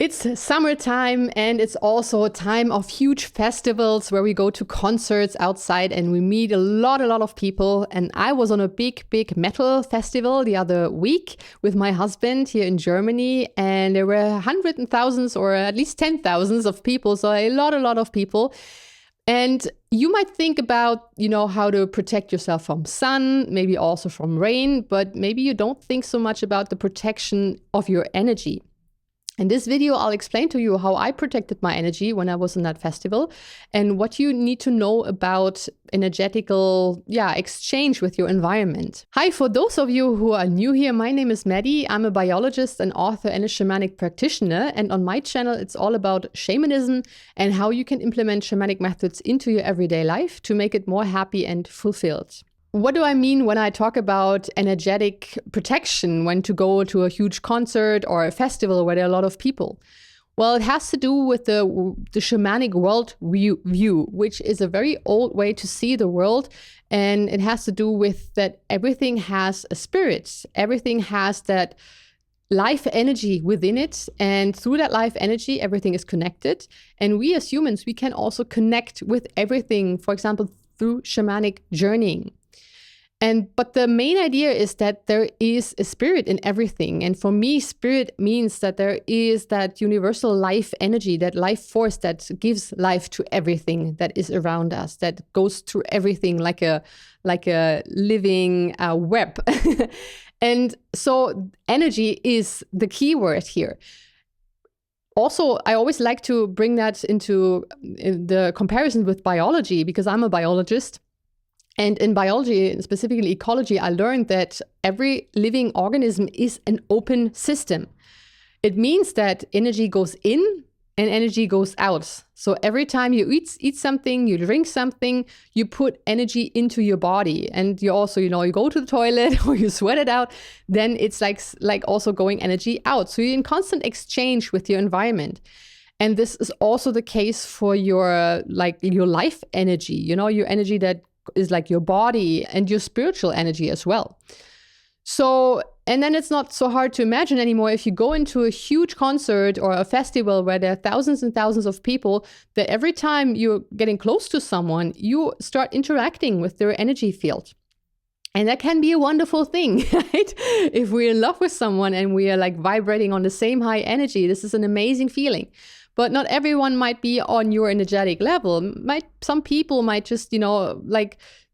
It's summertime, and it's also a time of huge festivals where we go to concerts outside and we meet a lot of people. And I was on a big metal festival the other week with my husband here in Germany, and there were hundreds and thousands, or at least 10,000s of people. So a lot of people. And you might think about, how to protect yourself from sun, maybe also from rain, but maybe you don't think so much about the protection of your energy. In this video, I'll explain to you how I protected my energy when I was in that festival and what you need to know about energetical exchange with your environment. Hi, for those of you who are new here, my name is Maddie. I'm a biologist, an author, and a shamanic practitioner. And on my channel, it's all about shamanism and how you can implement shamanic methods into your everyday life to make it more happy and fulfilled. What do I mean when I talk about energetic protection when to go to a huge concert or a festival where there are a lot of people? Well, it has to do with the shamanic world view, which is a very old way to see the world. And it has to do with that everything has a spirit. Everything has that life energy within it. And through that life energy, everything is connected. And we as humans, we can also connect with everything, for example, through shamanic journeying. But the main idea is that there is a spirit in everything. And for me, spirit means that there is that universal life energy, that life force that gives life to everything that is around us, that goes through everything like a living web. And so energy is the key word here. Also, I always like to bring that into the comparison with biology, because I'm a biologist. And in biology, specifically ecology, I learned that every living organism is an open system. It means that energy goes in and energy goes out. So every time you eat something, you drink something, you put energy into your body. And you also, you go to the toilet or you sweat it out, then it's like also going energy out. So you're in constant exchange with your environment. And this is also the case for your life energy, your energy that is like your body and your spiritual energy as well. So, and then it's not so hard to imagine anymore if you go into a huge concert or a festival where there are thousands and thousands of people, that every time you're getting close to someone, you start interacting with their energy field. And that can be a wonderful thing, right? If we're in love with someone and we are vibrating on the same high energy, this is an amazing feeling. But not everyone might be on your energetic level. Some people might just, are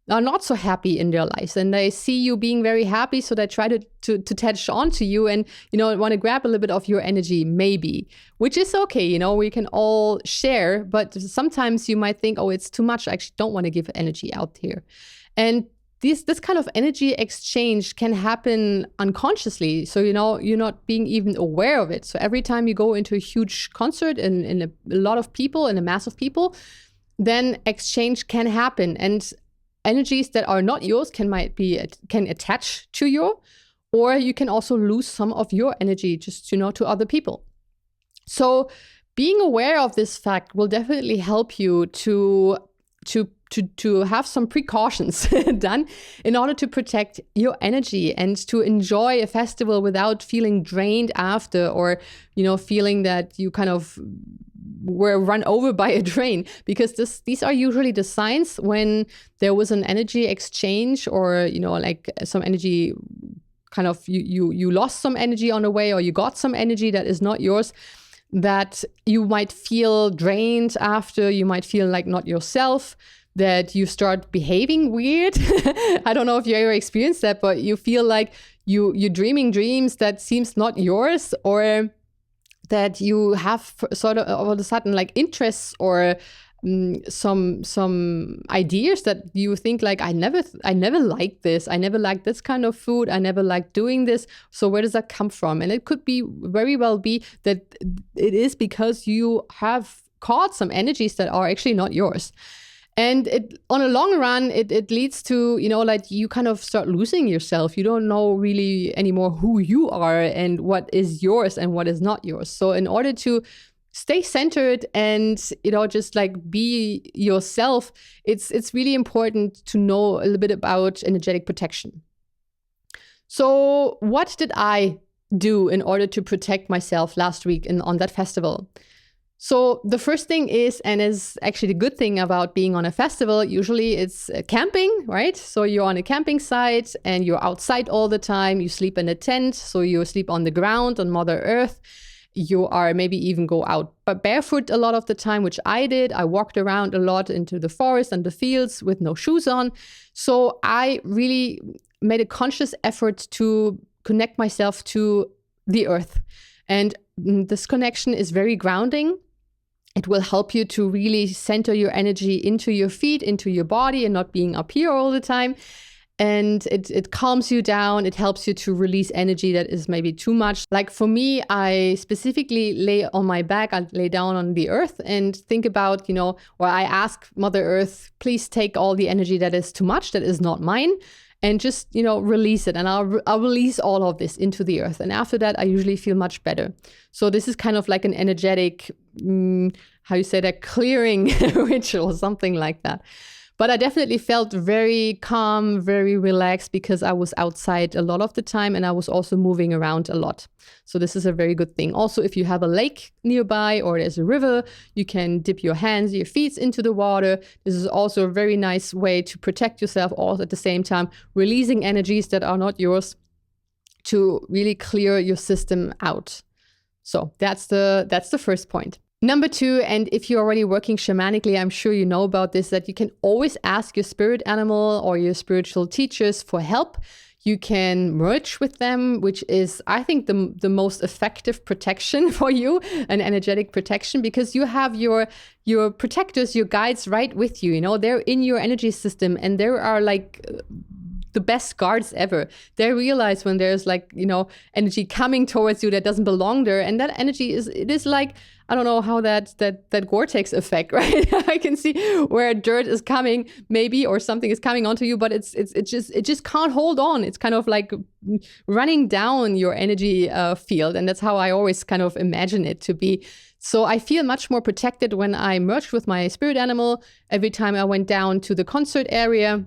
not so happy in their lives, and they see you being very happy, so they try to attach onto you and, want to grab a little bit of your energy, maybe, which is okay. We can all share, but sometimes you might think, oh, it's too much. I actually don't want to give energy out here. And this kind of energy exchange can happen unconsciously. So, you're not being even aware of it. So every time you go into a huge concert and a lot of people and a mass of people, then exchange can happen. And energies that are not yours can attach to you, or you can also lose some of your energy just, to other people. So being aware of this fact will definitely help you to have some precautions done in order to protect your energy and to enjoy a festival without feeling drained after, or, feeling that you kind of were run over by a train, because these are usually the signs when there was an energy exchange, or, some energy kind of, you lost some energy on the way, or you got some energy that is not yours, that you might feel drained after, you might feel like not yourself, that you start behaving weird. I don't know if you ever experienced that, but you feel like you're dreaming dreams that seems not yours, or that you have sort of all of a sudden interests or some ideas that you think I never liked this. I never liked this kind of food. I never liked doing this. So where does that come from? And it could very well be that it is because you have caught some energies that are actually not yours. And on a long run, it leads to, you kind of start losing yourself. You don't know really anymore who you are and what is yours and what is not yours. So in order to stay centered and, just be yourself, it's really important to know a little bit about energetic protection. So what did I do in order to protect myself last week on that festival? So the first thing is, and is actually the good thing about being on a festival, usually it's camping, right? So you're on a camping site and you're outside all the time. You sleep in a tent, so you sleep on the ground, on Mother Earth. You are maybe even go out but barefoot a lot of the time, which I did. I walked around a lot into the forest and the fields with no shoes on. So I really made a conscious effort to connect myself to the earth. And this connection is very grounding. It will help you to really center your energy into your feet, into your body, and not being up here all the time. And it calms you down. It helps you to release energy that is maybe too much. Like for me, I specifically lay on my back, I lay down on the earth and think about, or I ask Mother Earth, please take all the energy that is too much, that is not mine, and just, release it. And I'll release all of this into the earth. And after that, I usually feel much better. So this is kind of like an energetic, clearing ritual, something like that. But I definitely felt very calm, very relaxed because I was outside a lot of the time and I was also moving around a lot. So this is a very good thing. Also, if you have a lake nearby or there's a river, you can dip your hands, your feet into the water. This is also a very nice way to protect yourself, all at the same time releasing energies that are not yours to really clear your system out. So that's the first point. Number 2, and if you're already working shamanically, I'm sure you know about this, that you can always ask your spirit animal or your spiritual teachers for help. You can merge with them, which is, I think, the most effective protection for you, an energetic protection, because you have your protectors, your guides right with you. They're in your energy system, and there are like the best guards ever. They realize when there's energy coming towards you that doesn't belong there, and that energy is like, I don't know how that Gore-Tex effect, right? I can see where dirt is coming, maybe, or something is coming onto you, but it just can't hold on. It's kind of like running down your energy field, and that's how I always kind of imagine it to be. So I feel much more protected when I merged with my spirit animal. Every time I went down to the concert area,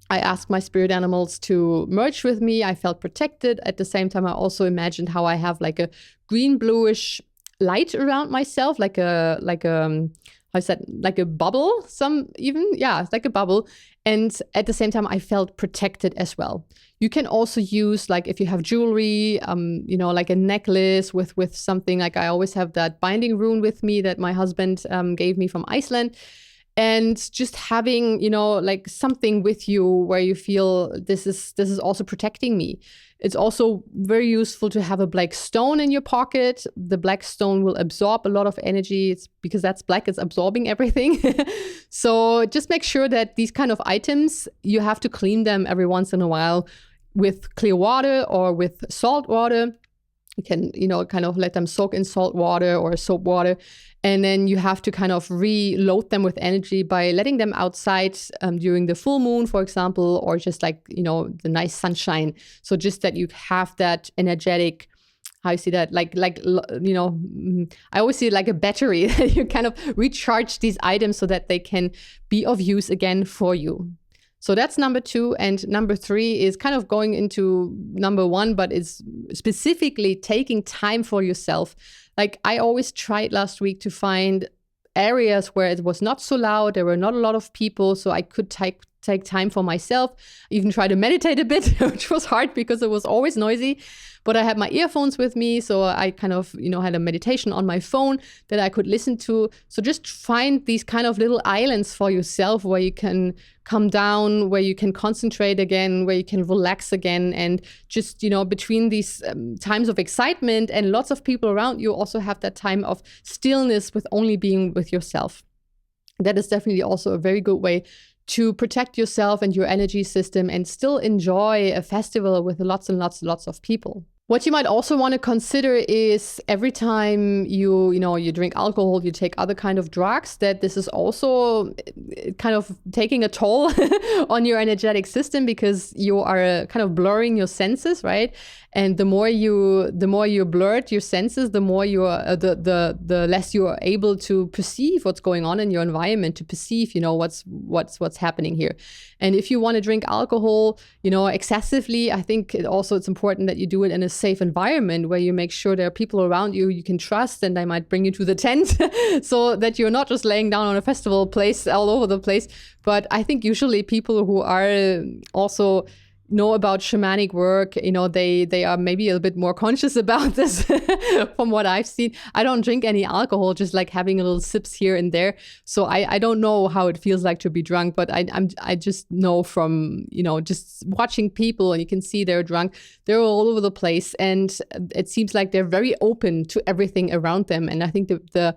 I asked my spirit animals to merge with me. I felt protected. At the same time, I also imagined how I have like a green bluish light around myself, like a bubble, like a bubble. And at the same time, I felt protected as well. You can also use, like, if you have jewelry, like a necklace with something, like I always have that binding rune with me that my husband gave me from Iceland. And just having, like something with you where you feel this is also protecting me. It's also very useful to have a black stone in your pocket. The black stone will absorb a lot of energy. It's because that's black, it's absorbing everything. So just make sure that these kind of items, you have to clean them every once in a while with clear water or with salt water. You can, kind of let them soak in salt water or soap water. And then you have to kind of reload them with energy by letting them outside during the full moon, for example, or just like, the nice sunshine. So just that you have that energetic, how you see that, I always see it like a battery that you kind of recharge these items so that they can be of use again for you. So that's number 2. And number 3 is kind of going into number 1, but it's specifically taking time for yourself. Like I always tried last week to find areas where it was not so loud. There were not a lot of people, so I could take time for myself. Even try to meditate a bit, which was hard because it was always noisy. But I had my earphones with me, so I kind of, had a meditation on my phone that I could listen to. So just find these kind of little islands for yourself where you can come down, where you can concentrate again, where you can relax again. And just, between these times of excitement and lots of people around you, also have that time of stillness with only being with yourself. That is definitely also a very good way to protect yourself and your energy system and still enjoy a festival with lots and lots of people. What you might also want to consider is every time you drink alcohol, you take other kind of drugs, that this is also kind of taking a toll on your energetic system because you are kind of blurring your senses, right? And the more you blurt your senses, the more the less you are able to perceive what's going on in your environment, to perceive, what's happening here. And if you want to drink alcohol, excessively, I think it's important that you do it in a safe environment where you make sure there are people around you can trust, and they might bring you to the tent so that you're not just laying down on a festival place all over the place. But I think usually people who are also know about shamanic work, they are maybe a little bit more conscious about this from what I've seen. I don't drink any alcohol, just like having a little sips here and there. So I don't know how it feels like to be drunk, but I just know from, just watching people, and you can see they're drunk, they're all over the place. And it seems like they're very open to everything around them. And I think the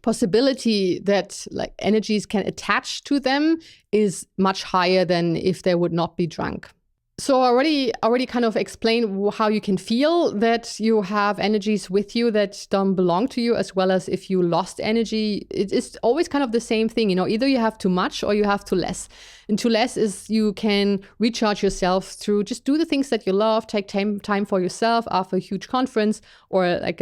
possibility that like energies can attach to them is much higher than if they would not be drunk. So I already kind of explained how you can feel that you have energies with you that don't belong to you, as well as if you lost energy. It is always kind of the same thing, either you have too much or you have too less. And too less is you can recharge yourself through just do the things that you love, take time for yourself after a huge conference or like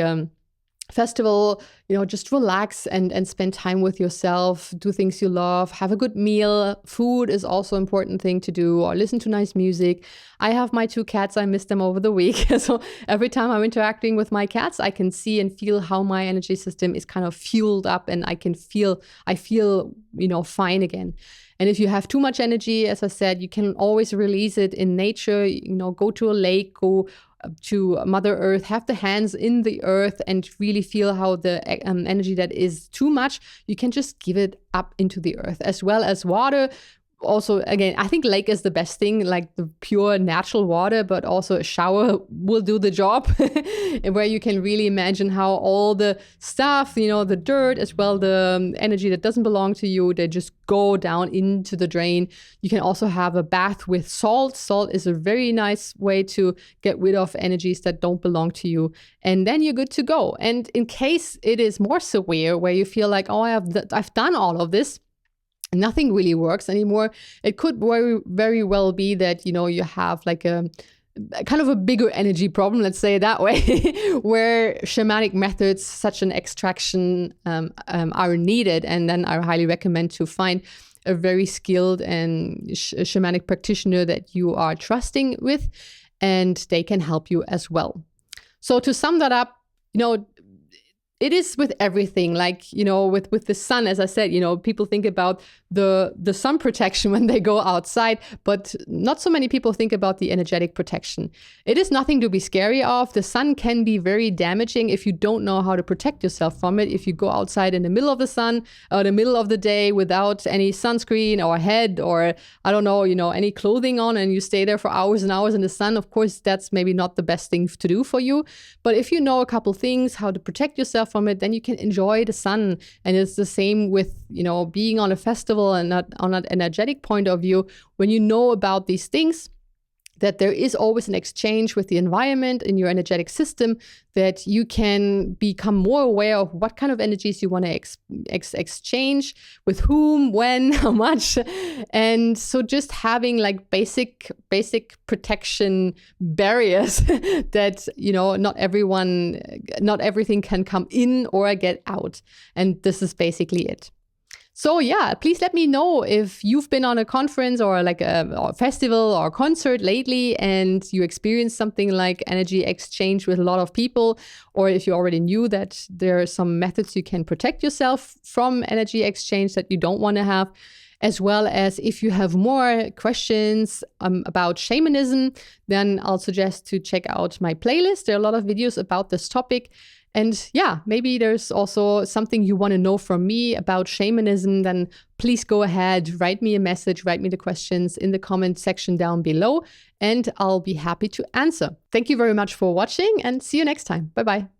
festival, just relax and spend time with yourself, do things you love, have a good meal. Food is also an important thing to do, or listen to nice music. I have my 2 cats. I miss them over the week. So every time I'm interacting with my cats, I can see and feel how my energy system is kind of fueled up, and I feel, fine again. And if you have too much energy, as I said, you can always release it in nature, go to a lake, go to Mother Earth, have the hands in the earth and really feel how the energy that is too much, you can just give it up into the earth, as well as water. Also, again, I think lake is the best thing, like the pure natural water, but also a shower will do the job where you can really imagine how all the stuff, the dirt, as well the energy that doesn't belong to you, they just go down into the drain. You can also have a bath with salt. Salt is a very nice way to get rid of energies that don't belong to you. And then you're good to go. And in case it is more severe, where you feel like, oh, I've done all of this, nothing really works anymore, it could very, very well be that, you have like a kind of a bigger energy problem, let's say it that way, where shamanic methods such an extraction are needed. And then I highly recommend to find a very skilled and shamanic practitioner that you are trusting with, and they can help you as well. So to sum that up, it is with everything, like, with the sun, as I said, people think about the sun protection when they go outside, but not so many people think about the energetic protection. It is nothing to be scary of. The sun can be very damaging if you don't know how to protect yourself from it. If you go outside in the middle of the sun or the middle of the day without any sunscreen or head or, I don't know, any clothing on, and you stay there for hours and hours in the sun, of course, that's maybe not the best thing to do for you. But if you know a couple things, how to protect yourself from it, then you can enjoy the sun. And it's the same with, being on a festival and not on an energetic point of view. When you know about these things, that there is always an exchange with the environment in your energetic system, that you can become more aware of what kind of energies you want to exchange, with whom, when, how much. And so just having like basic protection barriers that, not everything can come in or get out. And this is basically it. So yeah, please let me know if you've been on a conference or like a festival or concert lately and you experienced something like energy exchange with a lot of people, or if you already knew that there are some methods you can protect yourself from energy exchange that you don't want to have, as well as if you have more questions about shamanism, then I'll suggest to check out my playlist. There are a lot of videos about this topic. And yeah, maybe there's also something you want to know from me about shamanism, then please go ahead, write me a message, write me the questions in the comment section down below, and I'll be happy to answer. Thank you very much for watching and see you next time. Bye-bye.